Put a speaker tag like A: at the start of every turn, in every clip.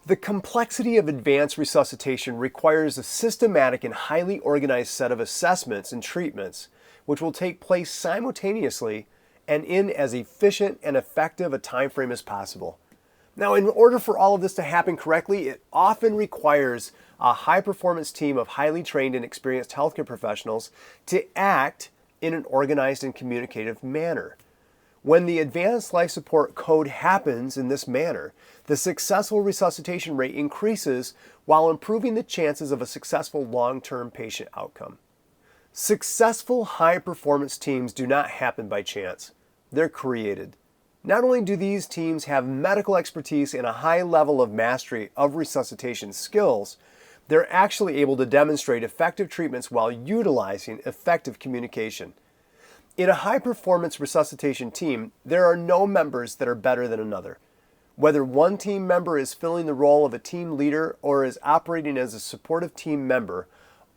A: The complexity of advanced resuscitation requires a systematic and highly organized set of assessments and treatments, which will take place simultaneously and in as efficient and effective a time frame as possible. Now, in order for all of this to happen correctly, it often requires a high-performance team of highly trained and experienced healthcare professionals to act in an organized and communicative manner. When the advanced life support code happens in this manner, the successful resuscitation rate increases while improving the chances of a successful long-term patient outcome. Successful high-performance teams do not happen by chance. They're created. Not only do these teams have medical expertise and a high level of mastery of resuscitation skills, they're actually able to demonstrate effective treatments while utilizing effective communication. In a high-performance resuscitation team, there are no members that are better than another. Whether one team member is filling the role of a team leader or is operating as a supportive team member,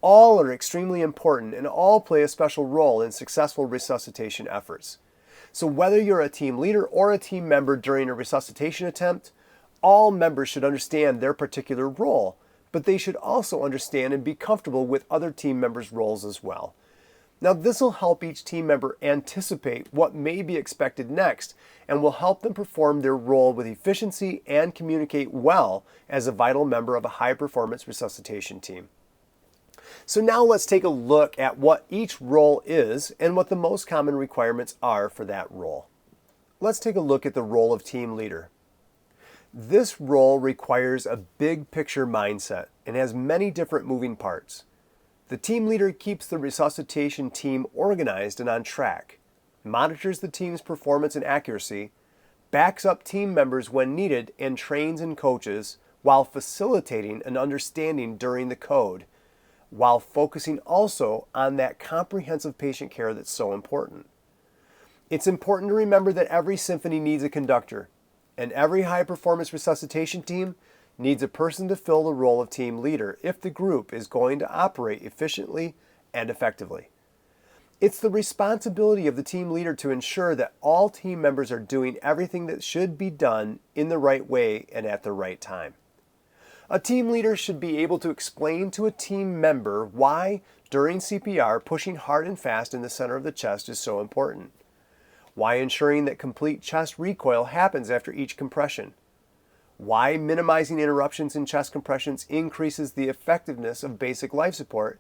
A: all are extremely important and all play a special role in successful resuscitation efforts. So whether you're a team leader or a team member during a resuscitation attempt, all members should understand their particular role, but they should also understand and be comfortable with other team members' roles as well. Now, this will help each team member anticipate what may be expected next and will help them perform their role with efficiency and communicate well as a vital member of a high-performance resuscitation team. So now let's take a look at what each role is and what the most common requirements are for that role. Let's take a look at the role of team leader. This role requires a big picture mindset and has many different moving parts. The team leader keeps the resuscitation team organized and on track, monitors the team's performance and accuracy, backs up team members when needed, and trains and coaches while facilitating an understanding during the code, while focusing also on that comprehensive patient care that's so important. It's important to remember that every symphony needs a conductor, and every high-performance resuscitation team needs a person to fill the role of team leader if the group is going to operate efficiently and effectively. It's the responsibility of the team leader to ensure that all team members are doing everything that should be done in the right way and at the right time. A team leader should be able to explain to a team member why, during CPR, pushing hard and fast in the center of the chest is so important, why ensuring that complete chest recoil happens after each compression, why minimizing interruptions in chest compressions increases the effectiveness of basic life support,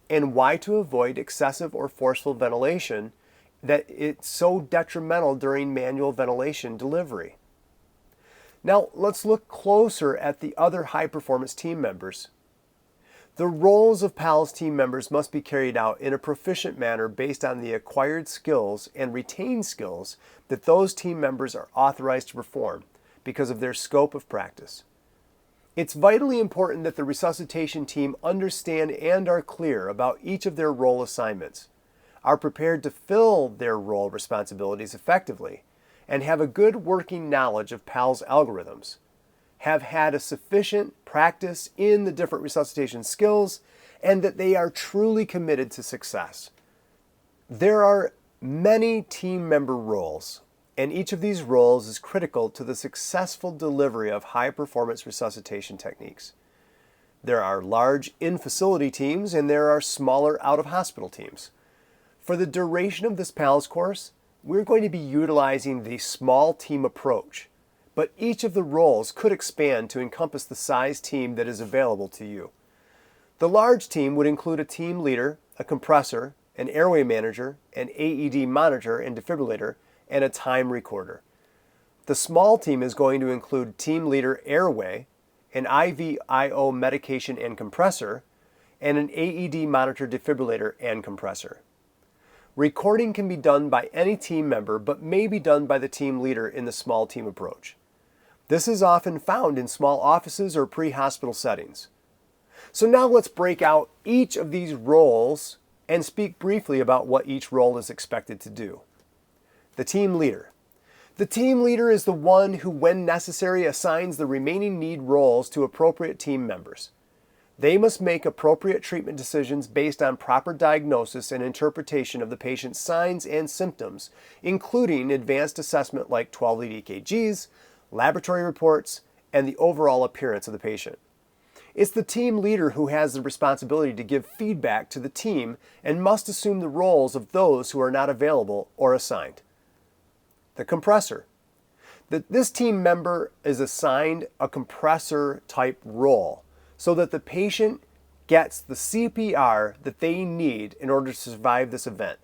A: and why to avoid excessive or forceful ventilation, that it's so detrimental during manual ventilation delivery. Now, let's look closer at the other high-performance team members. The roles of PALS team members must be carried out in a proficient manner based on the acquired skills and retained skills that those team members are authorized to perform because of their scope of practice. It's vitally important that the resuscitation team understand and are clear about each of their role assignments, are prepared to fill their role responsibilities effectively, and have a good working knowledge of PALS algorithms, have had a sufficient practice in the different resuscitation skills, and that they are truly committed to success. There are many team member roles, and each of these roles is critical to the successful delivery of high-performance resuscitation techniques. There are large in-facility teams, and there are smaller out-of-hospital teams. For the duration of this PALS course, we're going to be utilizing the small team approach, but each of the roles could expand to encompass the size team that is available to you. The large team would include a team leader, a compressor, an airway manager, an AED monitor and defibrillator, and a time recorder. The small team is going to include team leader airway, an IV/IO medication and compressor, and an AED monitor, defibrillator, and compressor. Recording can be done by any team member, but may be done by the team leader in the small team approach. This is often found in small offices or pre-hospital settings. So now let's break out each of these roles and speak briefly about what each role is expected to do. The team leader. The team leader is the one who, when necessary, assigns the remaining need roles to appropriate team members. They must make appropriate treatment decisions based on proper diagnosis and interpretation of the patient's signs and symptoms, including advanced assessment like 12-lead EKGs, laboratory reports, and the overall appearance of the patient. It's the team leader who has the responsibility to give feedback to the team and must assume the roles of those who are not available or assigned. The compressor. This team member is assigned a compressor type role so that the patient gets the CPR that they need in order to survive this event.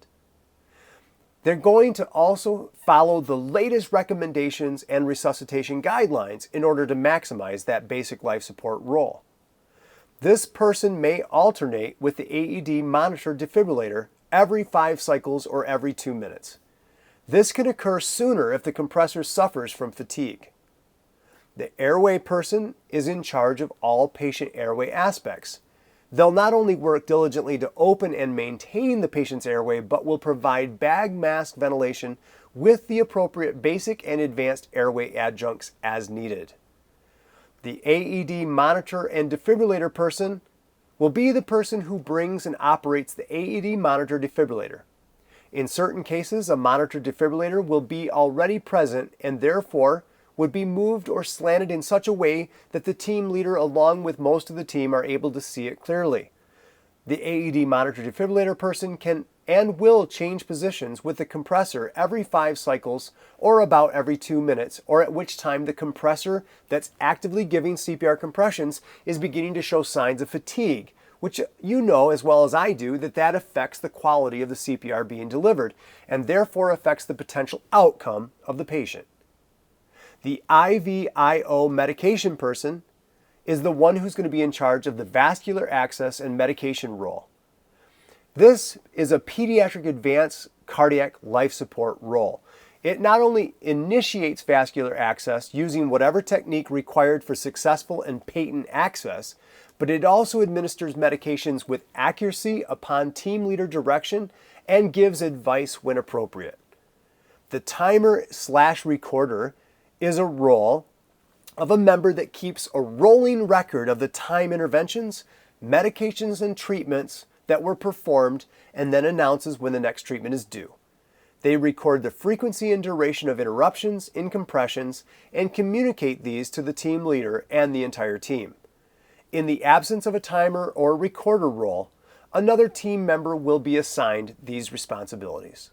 A: They're going to also follow the latest recommendations and resuscitation guidelines in order to maximize that basic life support role. This person may alternate with the AED monitor defibrillator every 5 cycles or every 2 minutes. This can occur sooner if the compressor suffers from fatigue. The airway person is in charge of all patient airway aspects. They'll not only work diligently to open and maintain the patient's airway, but will provide bag mask ventilation with the appropriate basic and advanced airway adjuncts as needed. The AED monitor and defibrillator person will be the person who brings and operates the AED monitor defibrillator. In certain cases, a monitor defibrillator will be already present and therefore would be moved or slanted in such a way that the team leader along with most of the team are able to see it clearly. The AED monitor defibrillator person can and will change positions with the compressor every 5 cycles or about every 2 minutes, or at which time the compressor that's actively giving CPR compressions is beginning to show signs of fatigue, which you know as well as I do that affects the quality of the CPR being delivered and therefore affects the potential outcome of the patient. The IVIO medication person is the one who's going to be in charge of the vascular access and medication role. This is a pediatric advanced cardiac life support role. It not only initiates vascular access using whatever technique required for successful and patent access, but it also administers medications with accuracy upon team leader direction and gives advice when appropriate. The timer/recorder is a role of a member that keeps a rolling record of the time interventions, medications, and treatments that were performed and then announces when the next treatment is due. They record the frequency and duration of interruptions in compressions and communicate these to the team leader and the entire team. In the absence of a timer or recorder role, another team member will be assigned these responsibilities.